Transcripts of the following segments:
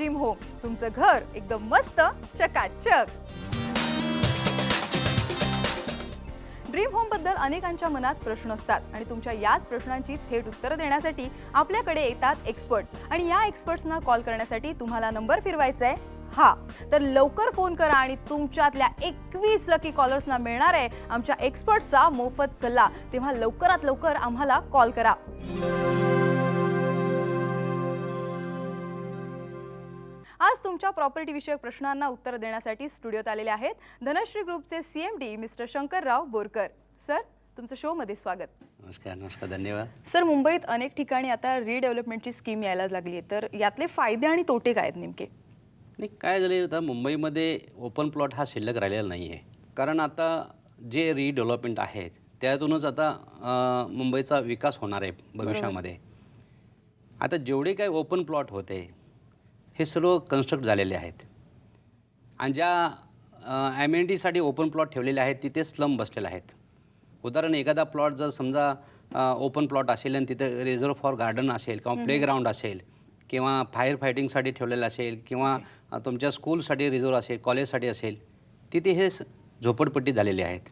Dream home, तुमचं घर एकदम मस्त चकाचक। ड्रीम होम बद्दल अनेकांच्या मनात प्रश्न असतात आणि तुमच्या याच प्रश्नांची थेट उत्तरं देण्यासाठी आपल्याकडे येतात एक्सपर्ट आणि या एक्सपर्ट्सना कॉल करण्यासाठी तुम्हाला नंबर फिरवायचा आहे हा। तर लवकर फोन करा आणि तुमच्यातल्या 21 लकी कॉलर्सना मिळणार आहे आमच्या एक्सपर्ट्सचा मोफत सल्ला। तेव्हा लवकरात लवकर आम्हाला कॉल करा। आज तुमच्या प्रॉपर्टी विषयक प्रश्नांना उत्तर देण्यासाठी स्टुडिओत आलेले आहेत धनश्री ग्रुपचे CMD mister Shankarrao Borkar. Sir, तुमचं शो मध्ये स्वागत। नमस्कार। नमस्कार, धन्यवाद। सर, मुंबईत अनेक ठिकाणी आता रिडेव्हलपमेंटची स्कीम यायला लागली आहे, तर यातले फायदे आणि तोटे काय आहेत नेमके? नाही, काय झालं आता मुंबईमध्ये ओपन प्लॉट हा शिल्लक राहिलेला नाही आहे, कारण आता जे रिडेव्हलपमेंट आहेत त्यातूनच आता मुंबईचा विकास होणार आहे भविष्यामध्ये। आता जेवढे काही ओपन प्लॉट होते हे सर्व कन्स्ट्रक्ट झालेले आहेत आणि ज्या ॲम्युनिटीसाठी ओपन प्लॉट ठेवलेले आहेत तिथे स्लम बसलेले आहेत। उदाहरण, एखादा प्लॉट जर समजा ओपन प्लॉट असेल आणि तिथे रिझर्व फॉर गार्डन असेल किंवा प्लेग्राऊंड असेल किंवा फायर फायटिंगसाठी ठेवलेलं असेल किंवा तुमच्या स्कूलसाठी रिझर्व असेल, कॉलेजसाठी असेल, तिथे हे झोपडपट्टी झालेली आहेत।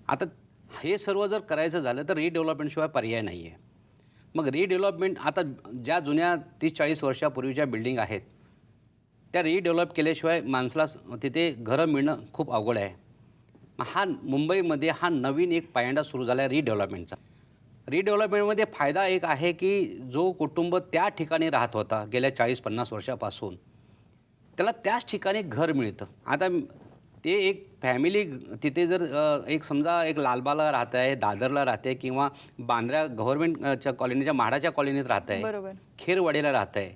आता हे सर्व जर करायचं झालं तर रिडेव्हलपमेंटशिवाय पर्याय नाही आहे। मग रिडेव्हलपमेंट आता ज्या जुन्या 30-40 वर्षापूर्वीच्या बिल्डिंग आहेत त्या रिडेव्हलप केल्याशिवाय माणसाला तिथे घरं मिळणं खूप अवघड आहे। हा मुंबईमध्ये हा नवीन एक पायंडा सुरू झाला आहे रिडेव्हलपमेंटचा। रिडेव्हलपमेंटमध्ये फायदा एक आहे की जो कुटुंब त्या ठिकाणी राहत होता गेल्या 40-50 वर्षापासून त्याला त्याच ठिकाणी घर मिळतं। आता ते एक फॅमिली तिथे जर एक समजा एक लालबागला राहत आहे, दादरला राहते किंवा बांद्रा गव्हर्नमेंटच्या कॉलनीच्या म्हाडाच्या कॉलनीत राहत आहे, बरोबर, खेरवाडीला राहत आहे,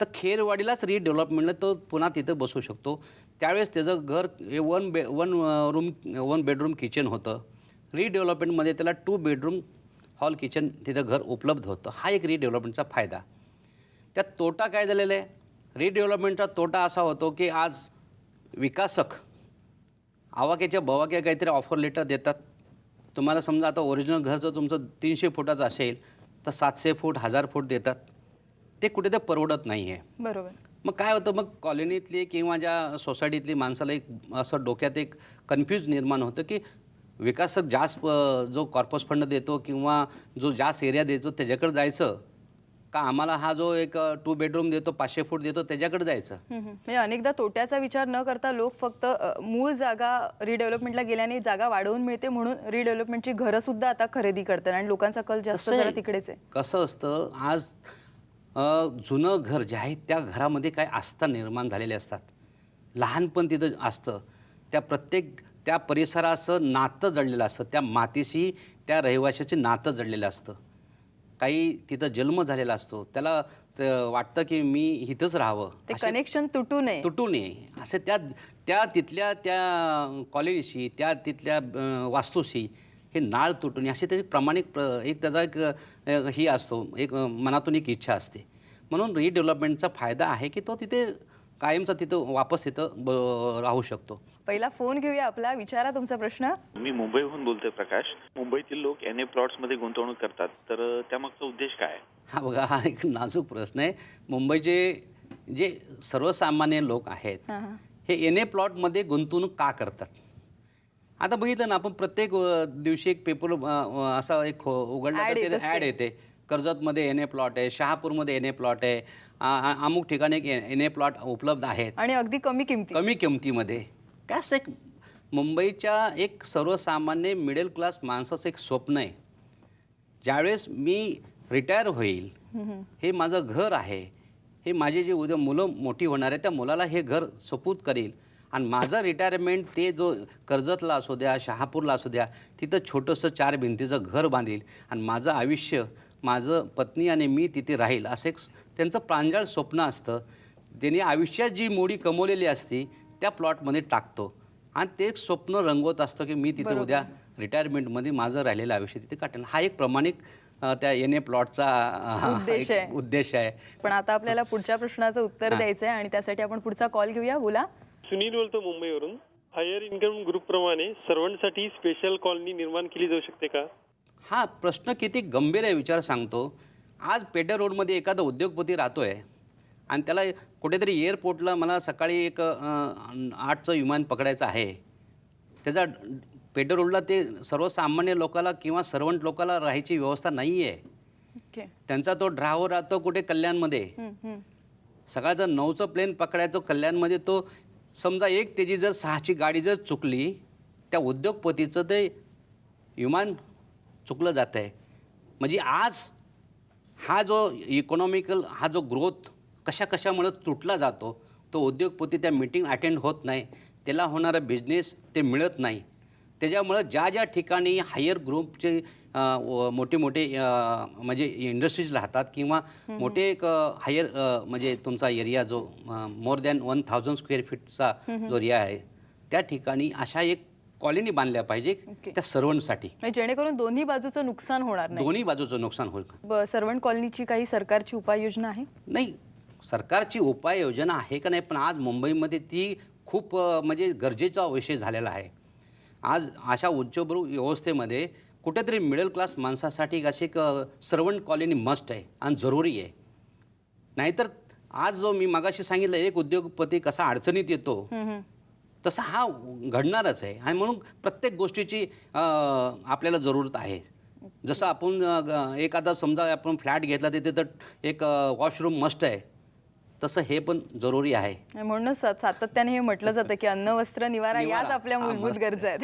तर खेरवाडीलाच रिडेव्हलपमेंटला तो पुन्हा तिथं बसू शकतो। त्यावेळेस त्याचं घर वन बेडरूम किचन होतं। रिडेव्हलपमेंटमध्ये त्याला 2 बेडरूम हॉल किचन तिथं घर उपलब्ध होतं। हा एक रिडेव्हलपमेंटचा फायदा। त्यात तोटा काय झालेला आहे? रिडेव्हलपमेंटचा तोटा असा होतो की आज विकासक आवाक्याच्या बवाक्या काहीतरी ऑफर लेटर देतात तुम्हाला। समजा आता ओरिजिनल घर जर तुमचं 300 फुटाचं असेल तर 700 फूट 1000 फूट देतात। ते कुठे ते परवडत नाही आहे। बरोबर। मग काय होतं, मग कॉलनीतली किंवा ज्या सोसायटीतली माणसाला एक असं डोक्यात एक कन्फ्यूज निर्माण होतं की विकासक जास्त जो कॉर्पस फंड देतो किंवा जो जास्त एरिया देतो त्याच्याकडे जायचं का आम्हाला हा जो एक 2 बेडरूम देतो 500 फूट देतो त्याच्याकडे जायचं? म्हणजे अनेकदा तोट्याचा विचार न करता लोक फक्त मूळ जागा रिडेव्हलपमेंटला गेल्याने जागा वाढवून मिळते म्हणून रिडेव्हलपमेंटची घरं सुद्धा आता खरेदी करतात आणि लोकांचा कल जास्त जरा तिकडेच आहे। कसं असतं, आज जुनं घर जे आहे त्या घरामध्ये काय आस्था निर्माण झालेले असतात, लहानपण तिथं असतं, त्या परिसराचं नातं जडलेलं असतं, त्या मातीशी त्या रहिवाशाचे नातं जडलेलं असतं। काही तिथं जन्म झालेला असतो, त्याला वाटतं की मी इथंच राहावं, ते कनेक्शन तुटू नये असं त्या तिथल्या त्या कॉलनीशी त्या तिथल्या वास्तूशी हे नाळ तुटू नये असे त्याची प्रामाणिक एक त्याचा एक ही असतो, एक मनातून एक इच्छा असते। म्हणून रिडेव्हलपमेंटचा फायदा आहे की तो तिथे कायमचा तिथं वापस तिथं राहू शकतो। पहिला फोन घेऊया आपला। विचारा तुमचा प्रश्न। मी मुंबईहून बोलतोय प्रकाश। मुंबईतील लोक एनए प्लॉट्स मध्ये गुंतवणूक करतात, तर त्यामागचा उद्देश काय आहे? हा बघा, हा एक नाजूक प्रश्न आहे। मुंबईचे जे सर्वसामान्य लोक आहेत हे एनए प्लॉटमध्ये गुंतवणूक का करतात? आता बघितलं ना आपण, प्रत्येक दिवशी एक पेपर असा एक उघडला तर तिथे ॲड येते, कर्जतमध्ये एनए प्लॉट आहे, शहापूरमध्ये एनए प्लॉट आहे, अमुक ठिकाणी एक एनए प्लॉट उपलब्ध आहेत आणि अगदी कमी किमतीमध्ये। काय असतं, एक मुंबईच्या एक सर्वसामान्य मिडल क्लास माणसाचं एक स्वप्न आहे, ज्यावेळेस मी रिटायर होईल, हे माझं घर आहे, हे माझे जे उद्या मुलं मोठी होणार आहे त्या मुलाला हे घर सुपूर्द करील आणि माझं रिटायरमेंट ते जो कर्जतला असू द्या, शहापूरला असू द्या, तिथं छोटंसं 4 भिंतीचं घर बांधील आणि माझं आयुष्य, माझं पत्नी आणि मी तिथे राहील, असं एक त्यांचं प्रांजळ स्वप्न असतं। त्यांनी आयुष्यात जी मोडी कमवलेली असती त्या प्लॉटमध्ये टाकतो आणि ते एक स्वप्न रंगवत असतं की मी तिथे उद्या रिटायरमेंटमध्ये माझं राहिलेलं आयुष्य तिथे काटेल। हा एक प्रामाणिक त्या एनए प्लॉटचा उद्देश आहे। पण आता आपल्याला पुढच्या प्रश्नाचं उत्तर द्यायचं आहे आणि त्यासाठी आपण पुढचा कॉल घेऊया। बोला। सुनील बोलतो मुंबईवरून। हायर इन्कम ग्रुप प्रमाणे सर्वांसाठी स्पेशल कॉलनी निर्माण केली जाऊ शकते का? हा प्रश्न किती गंभीर आहे विचार सांगतो। आज पेठा रोडमध्ये एखादा उद्योगपती राहतोय आणि त्याला कुठेतरी एअरपोर्टला मला सकाळी एक 8चं विमान पकडायचं आहे, त्याचा पेट्रोलला ते सर्वसामान्य लोकाला किंवा सर्वंट लोकाला राहायची व्यवस्था नाही आहे. ओके. त्यांचा तो ड्रायव्हर राहतो कुठे कल्याणमध्ये, सकाळचं 9चं प्लेन पकडायचं कल्याणमध्ये, तो समजा एक त्याची जर 6ची गाडी जर चुकली, त्या उद्योगपतीचं ते विमान चुकलं जातं आहे. म्हणजे आज हा जो इकॉनॉमिकल हा जो ग्रोथ कशामुळे तुटला जातो, तो उद्योगपती त्या मीटिंग अटेंड होत नाही, त्याला होणारा बिझनेस ते मिळत नाही. त्याच्यामुळं ज्या ठिकाणी हायर ग्रुपचे मोठे म्हणजे इंडस्ट्रीज राहतात किंवा मोठे एक हायर म्हणजे तुमचा एरिया जो मोर दॅन 1000 स्क्वेअर फीटचा जो एरिया आहे, त्या ठिकाणी अशा एक कॉलनी बांधल्या पाहिजे त्या सर्वांसाठी, म्हणजे जेणेकरून दोन्ही बाजूचं नुकसान होणार नाही. दोन्ही बाजूचं नुकसान होईल. सर्वंट कॉलनीची काही सरकारची उपाययोजना आहे? नाही, सरकारची उपाययोजना आहे का नाही, पण आज मुंबईमध्ये ती खूप म्हणजे गरजेचा विषय झालेला आहे. आज अशा उच्चभ्रू व्यवस्थेमध्ये कुठेतरी मिडल क्लास माणसासाठी अशी एक सर्वंट कॉलनी मस्ट आहे आणि जरुरी आहे. नाहीतर आज जो मी मगाशी सांगितलं एक उद्योगपती कसा अडचणीत येतो, तसा हा घडणारच आहे. आणि म्हणून प्रत्येक गोष्टीची आपल्याला जरूरत आहे. जसं आपण एखादा समजा आपण फ्लॅट घेतला तिथे तर एक वॉशरूम मस्ट आहे, तसं हे पण जरुरी आहे. म्हणूनच सातत्याने हे म्हटलं जातं की अन्न वस्त्र निवारा याच आपल्या मूलभूत गरजा आहेत.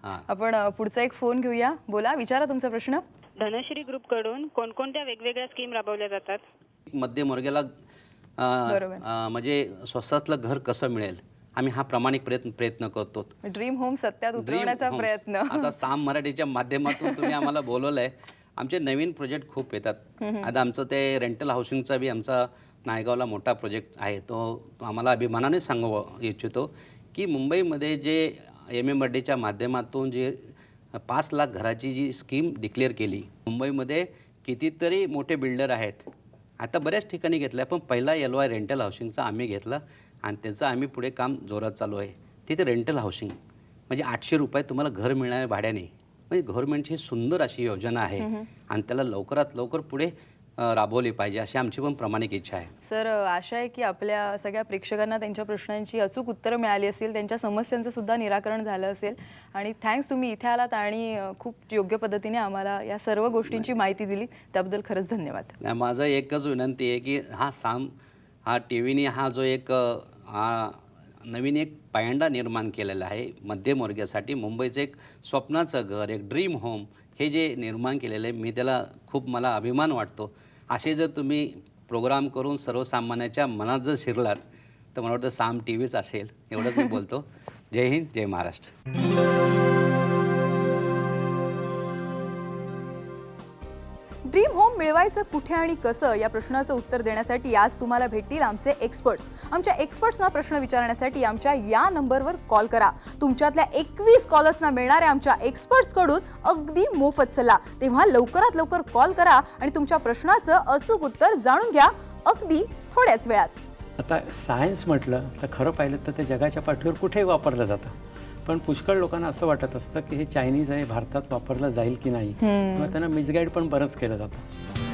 आपण पुढचा एक फोन घेऊया. बोला, विचारा तुमचा प्रश्न. धनश्री ग्रुपकडून कोणकोणत्या वेगवेगळ्या स्कीम राबवल्या जातात? मध्यमवर्गीयाला म्हणजे स्वस्तातलं घर कसं मिळेल, आम्ही हा प्रामाणिक प्रयत्न करतो. ड्रीम होम सत्यात उतरवण्याचा प्रयत्न. आता साम मराठीच्या माध्यमातून तुम्ही आम्हाला बोलवलं आहे. आमचे नवीन प्रोजेक्ट खूप येतात. आता आमचं ते रेंटल हाऊसिंगचा बी आमचा नायगावला मोठा प्रोजेक्ट आहे. तो आम्हाला अभिमानाने सांगू इच्छितो की मुंबईमध्ये जे MMRDच्या माध्यमातून जे 5 लाख घराची जी स्कीम डिक्लेअर केली, मुंबईमध्ये कितीतरी मोठे बिल्डर आहेत. आता बऱ्याच ठिकाणी घेतलं आहे, पण पहिला LOI रेंटल हाऊसिंगचा आम्ही घेतला आणि त्याचं आम्ही पुढे काम जोरात चालू आहे. तिथे रेंटल हाऊसिंग म्हणजे 800 रुपये तुम्हाला घर मिळणारे भाड्याने, म्हणजे गव्हर्नमेंटची सुंदर अशी योजना आहे आणि त्याला लवकरात लवकर पुढे राबवली पाहिजे अशी आमची पण प्रामाणिक इच्छा आहे. सर, आशा आहे की आपल्या सगळ्या प्रेक्षकांना त्यांच्या प्रश्नांची अचूक उत्तरं मिळाली असतील, त्यांच्या समस्यांचं सुद्धा निराकरण झालं असेल. आणि थँक्स, तुम्ही इथे आलात आणि खूप योग्य पद्धतीने आम्हाला या सर्व गोष्टींची माहिती दिली, त्याबद्दल खरंच धन्यवाद. माझं एकच विनंती आहे की हा TVने हा जो एक नवीन एक पायंडा निर्माण केलेला आहे मध्यमवर्गीयासाठी, मुंबईचं एक स्वप्नाचं घर, एक ड्रीम होम हे जे निर्माण केलेलं आहे, मी त्याला खूप मला अभिमान वाटतो. असे जर तुम्ही प्रोग्राम करून सर्वसामान्याच्या मनात जर शिरलात तर मला वाटतं साम TVच असेल. एवढंच मी बोलतो. जय हिंद, जय महाराष्ट्र. ड्रीम होम मिळवायचं कुठे आणि कसं या प्रश्नाचं उत्तर देण्यासाठी आज तुम्हाला भेटतील आमचे एक्सपर्ट्स. आमच्या एक्सपर्ट्सना प्रश्न विचारण्यासाठी आमच्या या नंबरवर कॉल करा. तुमच्यातल्या 21 कॉलर्सना मिळणाऱ्या आमच्या एक्सपर्ट्सकडून अगदी मोफत सल्ला. तेव्हा लवकरात लवकर कॉल करा आणि तुमच्या प्रश्नाचं अचूक उत्तर जाणून घ्या अगदी थोड्याच वेळात. आता सायन्स म्हटलं तर खरं पाहिलं तर ते जगाच्या पाठीवर कुठेही वापरलं जातं, पण पुष्कळ लोकांना असं वाटत असतं की हे चायनीज आहे, भारतात वापरलं जाईल की नाही, किंवा त्यांना मिसगाईड पण बरंच केलं जातं.